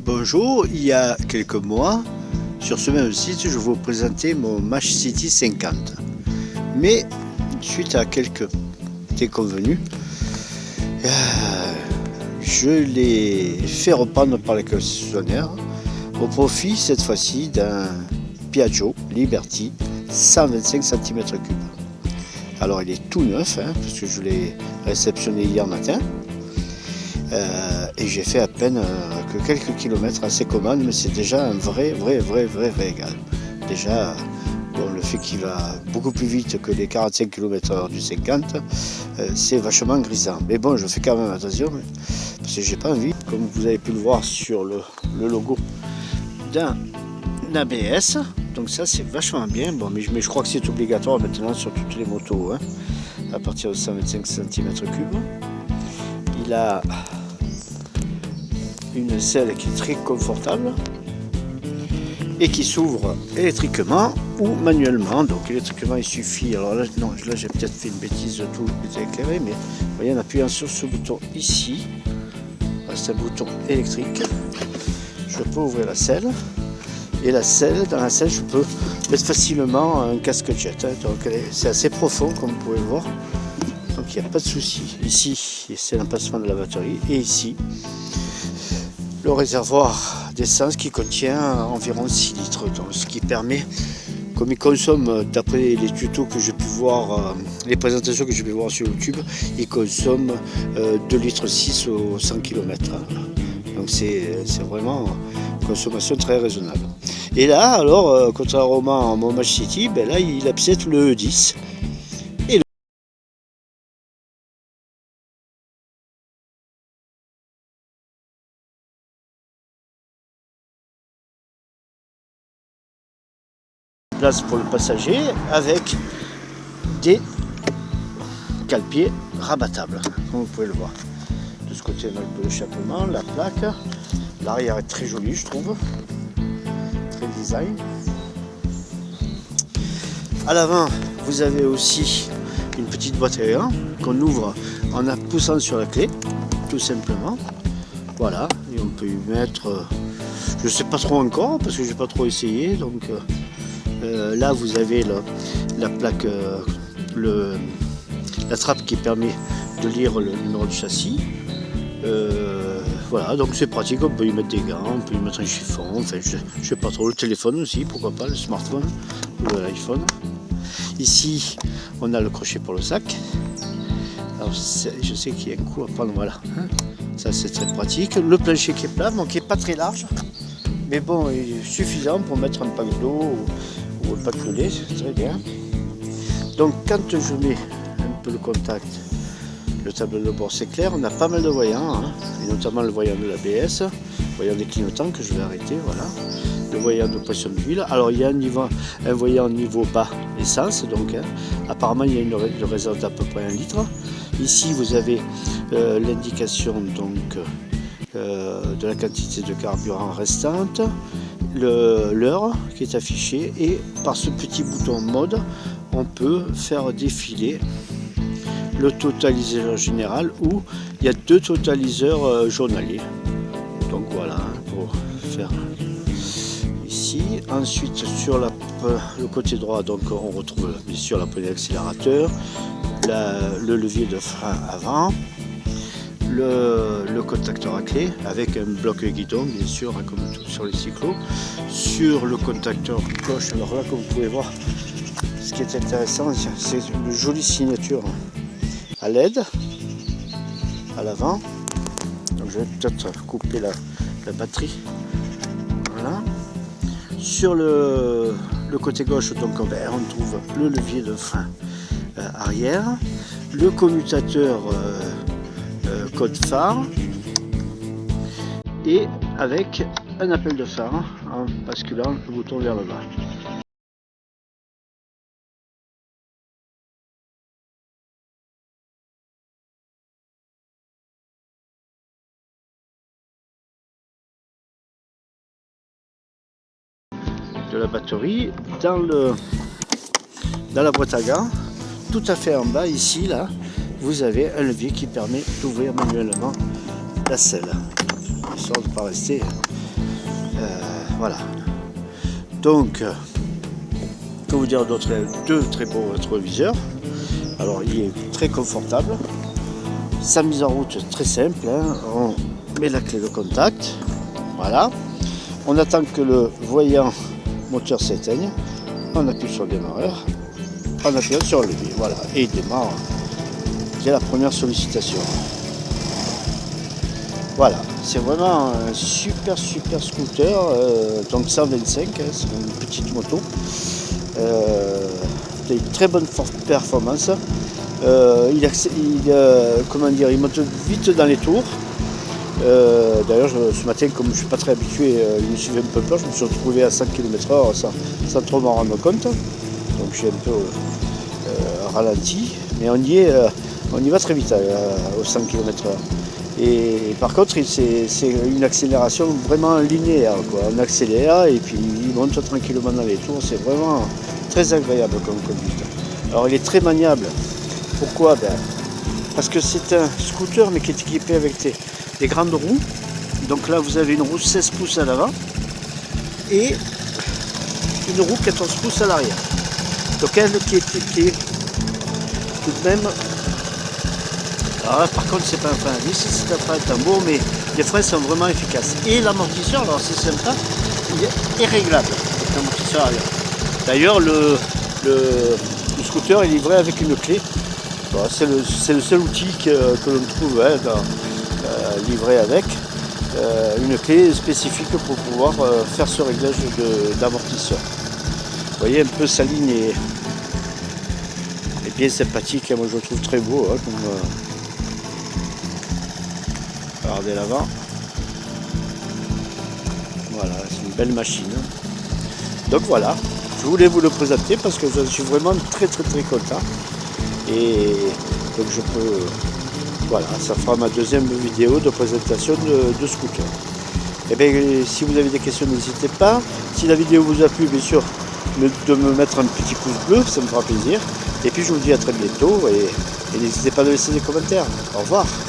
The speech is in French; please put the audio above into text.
Bonjour, il y a quelques mois, sur ce même site, je vous présentais mon Match City 50. Mais, suite à quelques déconvenus, je l'ai fait reprendre par les concessionnaires au profit, cette fois-ci, d'un Piaggio Liberty 125 cm3. Alors, il est tout neuf, parce que je l'ai réceptionné hier matin. Et j'ai fait à peine que quelques kilomètres à ses commandes, mais c'est déjà un vrai régal. Déjà, bon, le fait qu'il va beaucoup plus vite que les 45 km/h du 50, c'est vachement grisant. Mais bon, je fais quand même attention, parce que j'ai pas envie, comme vous avez pu le voir sur le logo d'un ABS. Donc ça, c'est vachement bien. Bon, mais je crois que c'est obligatoire maintenant sur toutes les motos, à partir de 125 cm3. Il a une selle qui est très confortable et qui s'ouvre électriquement ou manuellement. Donc électriquement il suffit, alors là, non, là j'ai peut-être fait une bêtise de tout éclairé, mais vous voyez, en appuyant sur ce bouton ici, c'est un bouton électrique, je peux ouvrir la selle, et la selle, dans la selle je peux mettre facilement un casque jet, donc c'est assez profond comme vous pouvez le voir, donc il n'y a pas de souci. Ici c'est l'emplacement de la batterie, et ici le réservoir d'essence qui contient environ 6 litres, donc ce qui permet, comme il consomme, d'après les tutos que j'ai pu voir, les présentations que j'ai pu voir sur YouTube, il consomme 2 litres 6 au 100 km. Donc c'est vraiment une consommation très raisonnable. Et là, alors, contrairement à mon Match City, là il accepte le E10. Place pour le passager avec des cale-pieds rabattables, comme vous pouvez le voir. De ce côté, on a le échappement, la plaque. L'arrière est très joli, je trouve. Très design. À l'avant, vous avez aussi une petite boîte à air qu'on ouvre en poussant sur la clé, tout simplement. Voilà, et on peut y mettre, je ne sais pas trop encore parce que j'ai pas trop essayé, donc là vous avez la plaque, la trappe qui permet de lire le numéro de châssis. Voilà, donc c'est pratique, on peut y mettre des gants, on peut y mettre un chiffon, enfin je sais pas trop, le téléphone aussi, pourquoi pas, le smartphone ou l'iPhone. Ici on a le crochet pour le sac. Alors je sais qu'il y a un coup à prendre, voilà, ça c'est très pratique. Le plancher qui est plat, donc qui n'est pas très large, mais bon, il est suffisant pour mettre un pack d'eau ou un pack de lait, c'est très bien. Donc quand je mets un peu le contact, le tableau de bord c'est clair, on a pas mal de voyants, et notamment le voyant de l'ABS, le voyant des clignotants que je vais arrêter, voilà, le voyant de pression d'huile. Alors il y a un voyant niveau bas essence, donc apparemment il y a une réserve d'à peu près 1 litre. Ici vous avez l'indication donc de la quantité de carburant restante, l'heure qui est affichée, et par ce petit bouton mode on peut faire défiler le totaliseur général, où il y a 2 totaliseurs journaliers. Donc voilà, pour faire ici. Ensuite sur le côté droit, donc on retrouve bien sûr la poignée d'accélérateur, le levier de frein avant, le contacteur à clé avec un bloc guidon, bien sûr, comme tout sur les cyclos. Sur le contacteur gauche, alors là comme vous pouvez voir, ce qui est intéressant, c'est une jolie signature à LED à l'avant. Donc je vais peut-être couper la batterie. Voilà. Sur le côté gauche, donc on trouve le levier de frein arrière, le commutateur code phare, et avec un appel de phare en basculant le bouton vers le bas. De la batterie dans la boîte à gants, tout à fait en bas ici, là vous avez un levier qui permet d'ouvrir manuellement la selle, histoire de ne pas rester Voilà. Donc, que vous dire d'autre? Deux très beaux rétroviseurs. Alors, il est très confortable. Sa mise en route très simple. Hein. On met la clé de contact. Voilà. On attend que le voyant moteur s'éteigne. On appuie sur le démarreur. On appuie sur le levier. Voilà. Et il démarre dès la première sollicitation. Voilà, c'est vraiment un super scooter, donc 125, hein, c'est une petite moto, il a une très bonne performance, il monte vite dans les tours, d'ailleurs ce matin comme je ne suis pas très habitué, il me suivait un peu peur, je me suis retrouvé à 100 km/h sans trop m'en rendre compte, donc j'ai un peu ralenti, mais on y va très vite aux 100 km/h. Et par contre, c'est une accélération vraiment linéaire, quoi. On accélère et puis il monte tranquillement dans les tours. C'est vraiment très agréable comme conduite. Alors il est très maniable. Pourquoi? Parce que c'est un scooter mais qui est équipé avec des grandes roues. Donc là vous avez une roue 16 pouces à l'avant et une roue 14 pouces à l'arrière. Donc elle qui est tout de même. Alors là, par contre, c'est pas un frein à vis, c'est un frein à tambour, mais les freins sont vraiment efficaces. Et l'amortisseur, alors c'est sympa, il est réglable, l'amortisseur arrière. D'ailleurs, le scooter est livré avec une clé. Voilà, c'est le seul outil que l'on trouve livré avec. Une clé spécifique pour pouvoir faire ce réglage d'amortisseur. Vous voyez, un peu sa ligne est bien sympathique, moi je le trouve très beau. Hein, regardez l'avant. Voilà, c'est une belle machine. Donc voilà, je voulais vous le présenter parce que je suis vraiment très content. Et donc je peux. Voilà, ça fera ma deuxième vidéo de présentation de scooter. Et bien si vous avez des questions, n'hésitez pas. Si la vidéo vous a plu, bien sûr, de me mettre un petit pouce bleu, ça me fera plaisir. Et puis je vous dis à très bientôt et n'hésitez pas à laisser des commentaires. Au revoir.